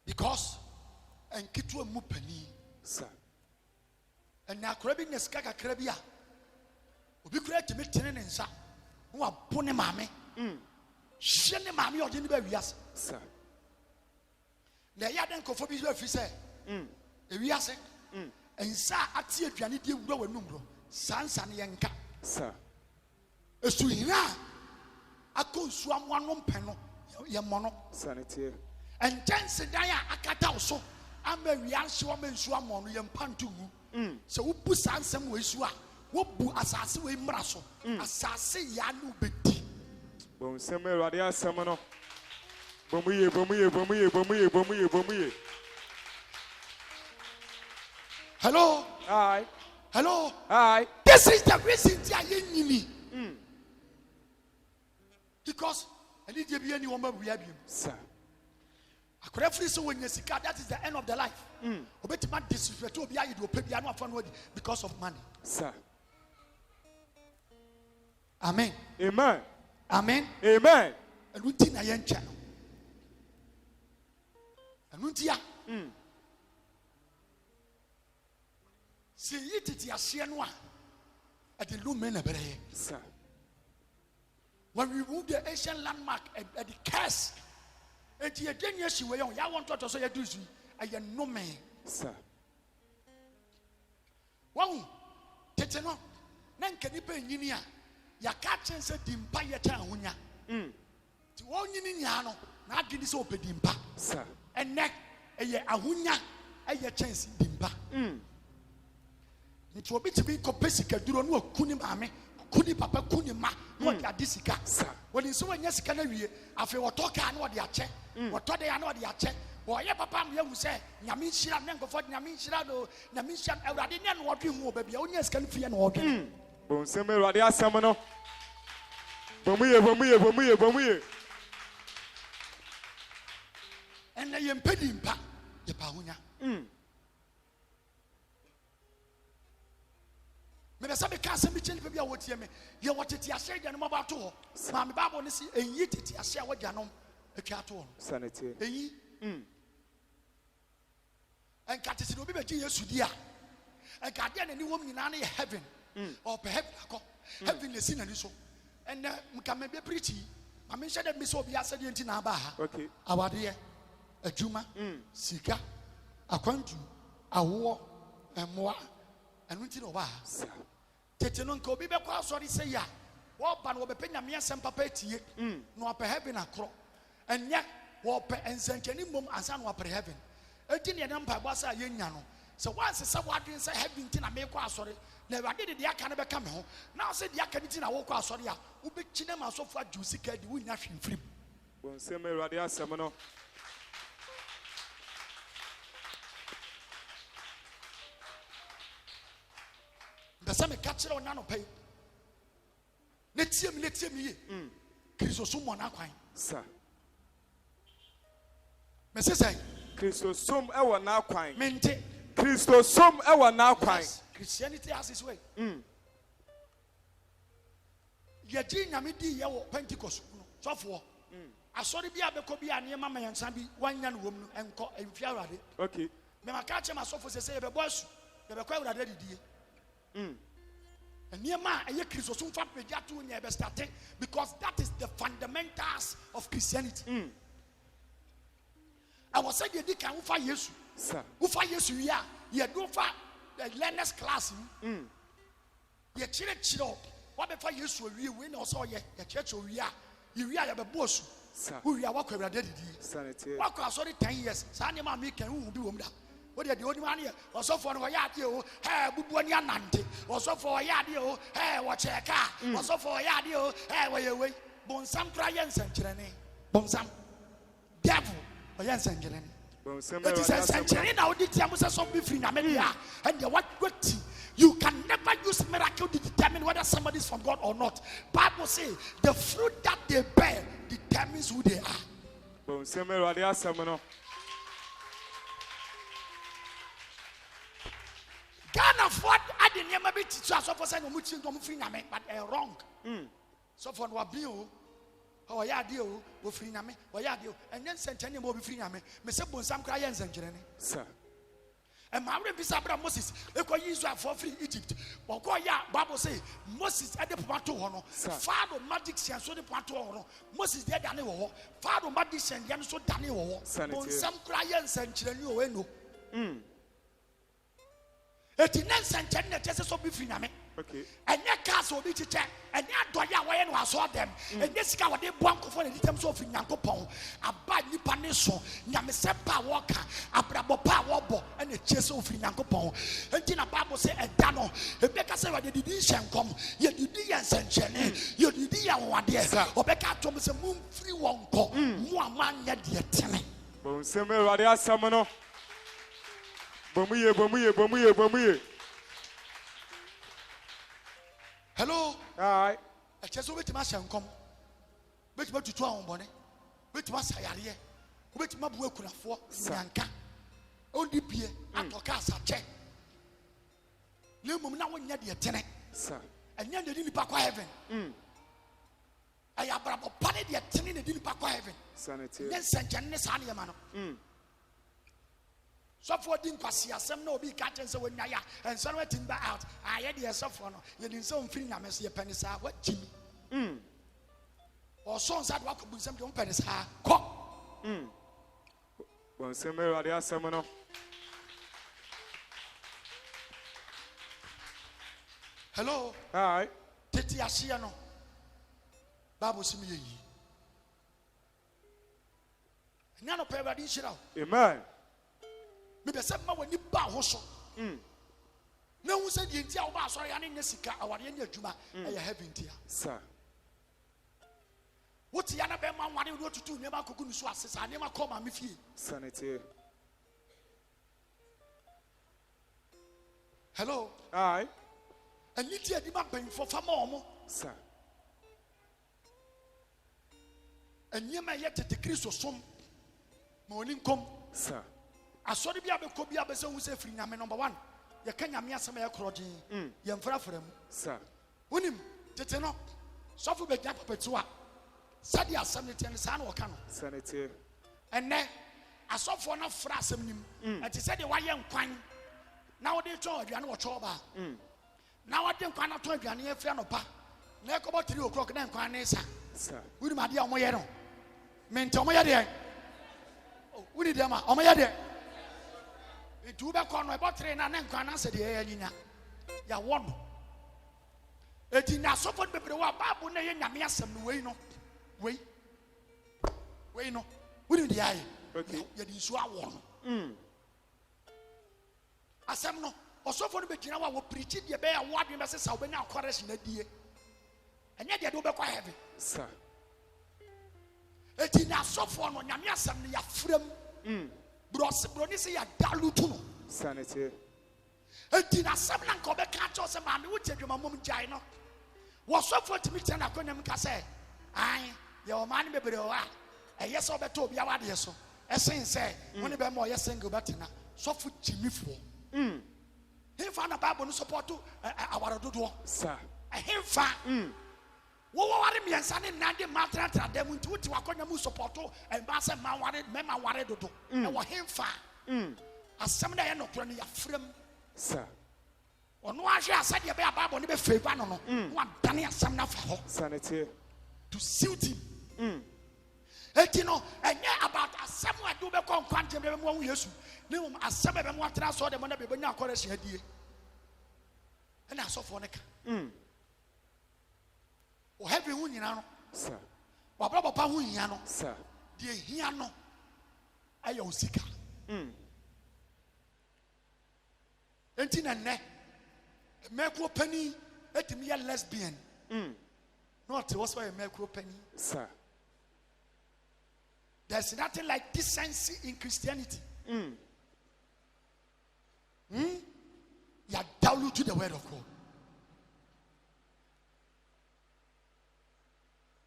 Because and kitu mu pani Sir. and na krabi nyeska kakra bi a obi kura timi tene ne nsa wo abone maame hye ne maame ode ne ba wiase Sir. na ya den kofo bi afi se wiase ensa ate aduane die wura wanum ro sansa ne yenka Sir. esu hira akonsu amono mpe no ye mono Sanity. entense dan a akata wo so ama wiase wo mensu amono ye mpantu mu se wo bu sansam wo esu a wo bu asase wo imra so asase ya no bedi Bon seme Awurade asem no. Bomuye. hello Aye. hello Aye. this is the reason ti ayenyini because ani de bi ani wo ma bua bi Sir. akora free so wonya sika that is the end of the life obetima disrespect obi ayi do pebia no afa no because of money Sir. amen Amen. amen Amen. anuti na yencha anuti ya si yititi ahye no a at the lumen na bere Sir. when we remove the ancient landmark at the curse enti edenya shi we ya want to so ya do su aye no me Sir. wow tete no na nka nipa nyini a ya ka chen se dimpa ye ta ahonya ti wo nyini nya no na adwini se opedimpa Sir. ene eye ahonya eye chen se dimpa nti obi tibi ko pesika duro no akuni maame kuni papa kuni ma no de adisika woni so wanya sika na wie afi woto ka na de ache woto de ya na de ache wo ye papa me hu se nyame nhira ne nkofo nyame nhira do nyame nhira awurade ne no wodwe hu oba bia onya sika no fie na wodwe Bon seme Awurade asem no. Bomuye. ene ye mpedimpa ye pa ahonya me be sabe ka asem bi chen pe bia wotie me ye wotete ahye gya no maba to ho ma me babo ne si enyi tete ahye a wogya no atwa to ho Sanity. enyi en ka tete obi be gye Yesu di a en ka de na ni wom nyina na ye heaven or perhaps heaven le sin na ni so en mka me be preach ma me shede me so obi asede enti na aba ha Okay. awade adwuma sika akwantu awo emoa anu nti na oba ha Sir. tete no nka obi be kwa asori se ya wo ba no wo be penya me asem papa etie no ope heaven akro enya wo pe ensankani mom ansa no ope heaven enti ne na mpa gba sa yenya no so once say wadwen say heaven ti na me kwa asori na wade de aka na be ka me ho na say de aka ni ti na wo kwa asori a wo be kine ma sofu adu sika di wunya hwemfrim Bon seme Awurade asem no. besa me ka kire ona no pay netie me ye kristo so mo na kwan Sir. me say Kristo som ewo na kwan. mente Kristo som ewo na kwan. yes, Christianity has its way ye ji nyame di ye wo Pentecost no sofo asori bia beko bia ne mama yansa bi wanya no wom no enko emfia awade Okay. me maka che masofo se ye bebo asu ye beko awade didie Niema eye Kristo so mfa pagya to nya be starting because that is the fundamentals of Christianity. I was saying you can ufa Yesu. Sir. Ufa Yesu ya ye do fa learners class. Ye chire what be fa Yesu awie we na so ye church owie a ye wi a ye be bosu. Sir. Wo wi a wakọ awurade didi. Sanity. Wakọ asori 10 years. Sa ne ma me kan hu bi wom da. What the only man here? Osofo no ya de o, bubu ani anante. Osofo ya de o, wo cheka. Osofo ya de o, wo ye we. Bonsam kra ye nsankyerene. Bonsam. Devil, o ye nsankyerene. Bon seme It is Awurade asem no. nsankyerene na odi tiam se so be free na me dia. And what you can never use miracle to determine whether somebody is from God or not. Bible say the fruit that they bear determines who they are. Bon seme Awurade asem no. Can't afford adding never be teacher so for saying much free but wrong. So for what bill Oh, yeah, deal. We're free now. Oh, yeah, deal. And then send any more free now. Mr. Bonsam Cryans and Jenny. Sir. And my Bisabra Moses, they call Israel for free Egypt. But go, yeah, Bible say Moses at the Pato Hono, Father Magician, so the Pato Hono, Moses dead Daniel, Father Magician, Yan so Daniel, some clients and Chileno. It is and China just so be free now. Okay. And your castle be to check, and your doya way and saw them. And this guy, they want for the terms of Yankopon, a bad Nipaneso, Yamisepa Walker, a Brabo Power, and a chess of Yankopon. And Tina Bible say, and Dano, a Becca said, the division come, yet you did and Jenny, you did one dear, or Becca Thomas a moon free one call, one man yet dear Timmy. Bonseme Radia Samano. Bomuye. Hello. Aye. A chess over to my son come. Which what you try on bonnet? Which was Sayari? Which my boy could afford Sanka. Only beer and Tocasa check. No woman now when you're the tenant, Sir. and you're the Dinipa heaven. I have a panic the tenant in the Dinipa heaven. Sanity. Then sent Janice Haniamano. So for Dinquasia, some no be catching so when Naya and some waiting back out. I had the Sophono, you didn't so free now, Messia Penisa, what Jimmy? Or sons that walk with some Penisa, cock. Bonseme Radia Samano. Hello. Aye. Titi Asiano. Babu Simi. Nano Paradise. Amen. Maybe some when you bow also. No one said the entire sorry, I need Nessica, our Indian Juma, I have in here. Sir. What's the other man wanting to do? Never could swasses, I never come and fee. Sanity. Hello. Aye. And you did not pay for Famomo. Sir. And you may yet the Christ or some morning come. Sir. I saw the Bible could be able to say free number one. You can't have me as a mere crotty. Young for them. Sir. Win him, Tetano. Suffer the gap of Tua. Sadia Sanity and San Wakano. Sanity. And then I saw for enough frasm him. And he said, why young quine? Now they told you, I know what you're about. Now I didn't quite told you, I near friend of Pa. Neck about 3 o'clock, then quine, Sir. With my dear Moyero. Mentor Moyade. We did them, oh my dear. It do back on my bottle and then can answer the air. Ya one. It in a sofa paper, Babu Nayan Yamiasam, way no. Way no. Wouldn't the eye? Okay. Yet you saw one. Asamno, or so for the beginning, I will preach it. The bear what you must say, I'll be now chorus in a dear. And yet they do back heavy. Sir. It in a sofa on Yamiasam, ya frame. Brony say a dalutuno. Sanity. And in a seven and Kobe catch a man who take you my mom Gino. Was so for to meet an acronym say, I, your man be below. A yes or better be our dear so. A saying say, when you be more yes and go back now. So for Jimmy for. He found a Bible support to our do. Sir. A him fa. What are me and Sunday Nandi Matra them into what you are going to support and Bassa man wanted, Memma wanted to do. And what him fa. As some day no crony a frame. Sir. Or no, I said you be a Bible, never favor no. One Daniel some for Sanity. to suit him. And you know, and yeah, about as someone do become quantum one years. No, as some of them want to saw them on the baby now, chorus idea. And I saw for Neck. Or have you won, Sir. or Papa Huyano, Sir. dear Hiano, Ayosika. Entin and ne, Merco penny, let me a lesbian. Not what's why a Merco penny. Sir. There's nothing like decency in Christianity. You are down to the word of God.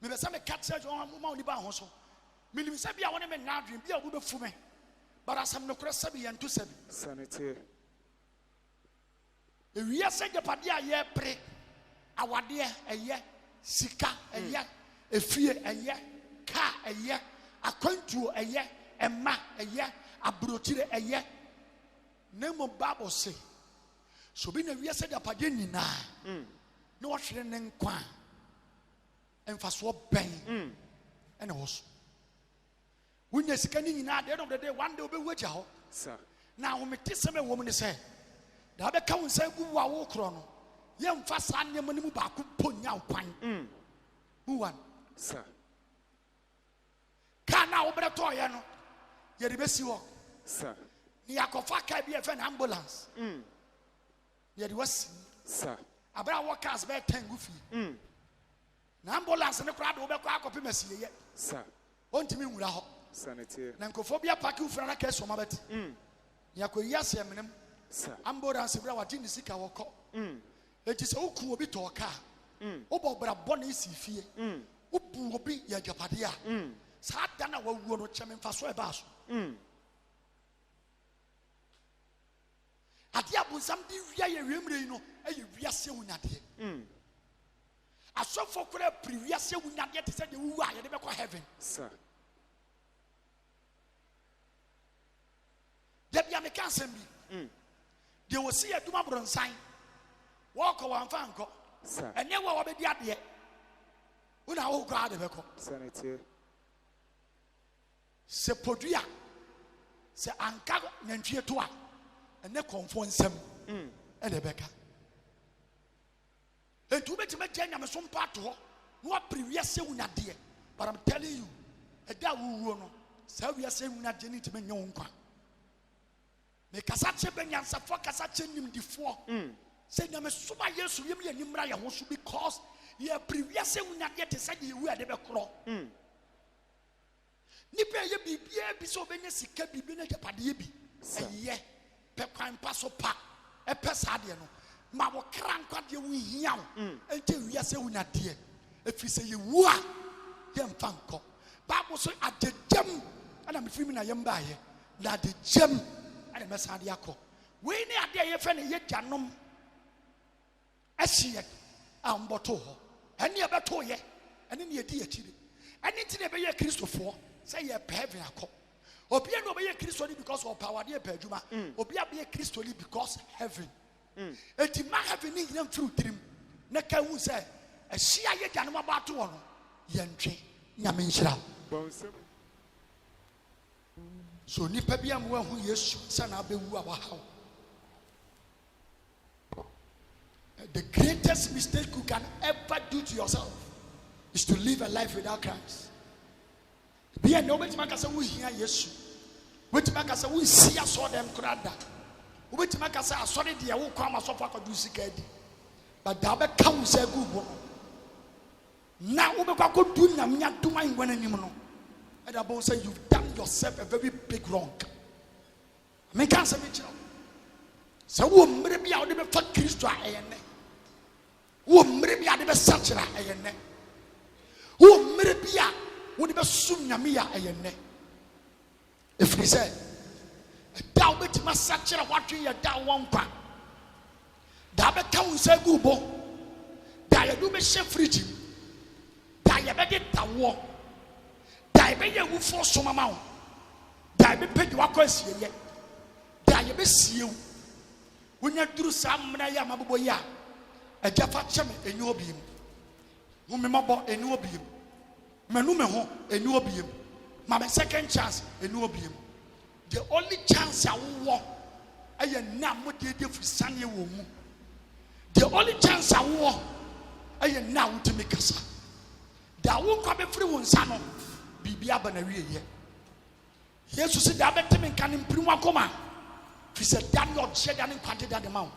Maybe some catch on Mount Liban. Meaning, I want to make now dream, be a good for me. But as I'm no cross 7 and 2 7. Sanity. If we are saying the Padia, ye pray, our dear, a year, Sika, a year, efie eye car eye akwantuo eye emma eye abrotire eye nemo Bible say so bi na wiase da pade nyina na wo hwere ne nkwa emfaso ben ene wo so wunya sika ni nyina at the end of the day one day obewagya ho sir na wo mete seme wo mu ne se da be ka wo nsa gu wa wo kro no ye mfa sa ne mu ba ko ponya kwan who one sir kana wo bre to ye no ye de besi wo sir ni akofa ka bi e fe na ambulance ye de wasi sir abra wo cars be 10 gufi na ambulance ne kra de wo be kwa akopi masiye ye sir ontimi nwura ho sanity na nkofobia paki ufra na keso mabeti ya ko yase emnem sir ambulance bra wadi ni sika woko eti se oku obi to ka obo bra bone isi fie obu obi ya japade a sa da na wawuo no cheme mfa so e ba so ade abusam di wia ye wiemre no aye wiase wunyade asofo kura pri wiase wunyade te se de wu a ye de be ko heaven sir Debia me can send me. They will see a Duma Bronsign. Walk one fanco. sir And never will be the idea. When I will guard the vehicle. sanity Se Podia. Se Anka Nantia Tua. And they conform some. And the Becca. And to make Jenna some part to her. What previous year not dear. But I'm telling you, a dog will know. So we are saying not Jenny to be known. Me kasache benyansa fo kasache nim difo say na me soma yesu yem ye nimra ya ho so because ye previous wunyade te say ye wu ade be kro ni pe ye bibia bi so benya sika bibi na japade ye bi eye pe kwan pa so pa e pe sade no ma wo kran kwade wu hia wo ente wiase wunyade e fi say ye wu a ye mfanko Bible so adegem ana me fi mi na ye mba ye na adegem and the Messadiaco. We need a day if any yet janum Essie Amboto, any other toy, and in your dear chili. Anything about your Christopher, say a pavia. Or be an obey Christoli because of power, dear Pejuma, or be a Christoli because heaven. A demand having them through trim. Neka who say, a shia yet janum about one. Yentry, Yaminsha. So nipa bia mo hu Yesu sana abewu abahaw. The greatest mistake you can ever do to yourself is to live a life without Christ. Bia no betima ka se wo hia Yesu. Betima ka se wo si aso dem krada. Wo betima ka se asore de wo kwa masofa kwadu sika di. But da be ka wo se gu bo. Na wo be kwa kodu nyam nya duma ngwana nim no. And about say you've done yourself a very big wrong. I mean, can't say it. So, maybe I'll never fuck Christ. Maybe I'll never such a maybe I would never soon Yamia. If we say, thou bet must such a watching your down one part. Thou bet town say goobo. Thou do me chef frigid. Thou bet the war. Die be ye wu for so mama die be pedi wakwasi ye die be sie wonya duru sam na ya mabobo ya ajafa chem enyu obiem wo me mabo enyu obiem manu me ho enyu obiem ma me second chance enyu obiem the only chance I wo aye na mo de fusane wo mu the only chance I wo aye na wo timi kasa da wo kwa be free wo nsa no bibia bana wie ye yesu se da beteme nka ne mprim akoma fi se Daniel che da ne kwade da de ma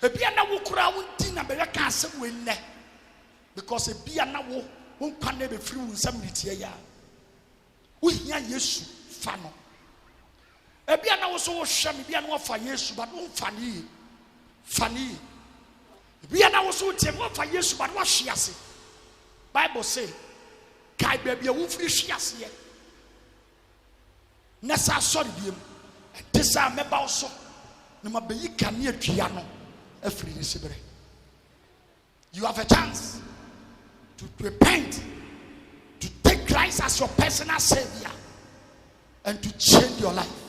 ebia na wo kura wo nti na be ka asem we nne because ebia na wo nkwa na be free wo nsam ritie ya wo hia yesu fa no ebia na wo so wo hwam ebia na wo fa yesu but wo fa ni ebia na wo so tie wo fa yesu but wo hwe ase Bible say kai baby wo free hwiase ye na sa sorry biem de sa meba wo so na mabeyi kane adua no afiri ni sibere you have a chance to repent Christ as your personal savior and to change your life.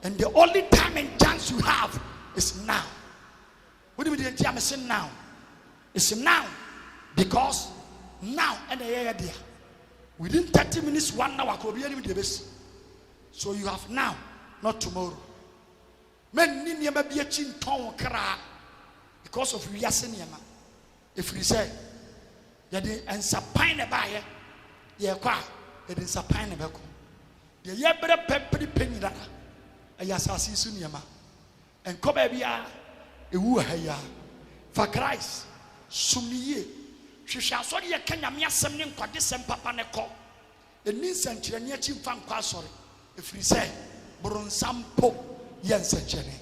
And the only time and chance you have is now. What do you mean? I'm saying now. It's now. Because now and the area there. Within 30 minutes, 1 hour, so you have now, not tomorrow. Men need never be a chin tongue because of Yasinema. If we say, and sapine a buyer, ye qua, it is a pine a the yabra peppery penny that a yasasi suniama and cobabia a woohaya for Christ. Sumiye, she shall sorry a Kenya sending for this and papa neco. The Ninsan Chirania Chim Fan Quasori. If we say, Bronsampo, Yansen Jenny.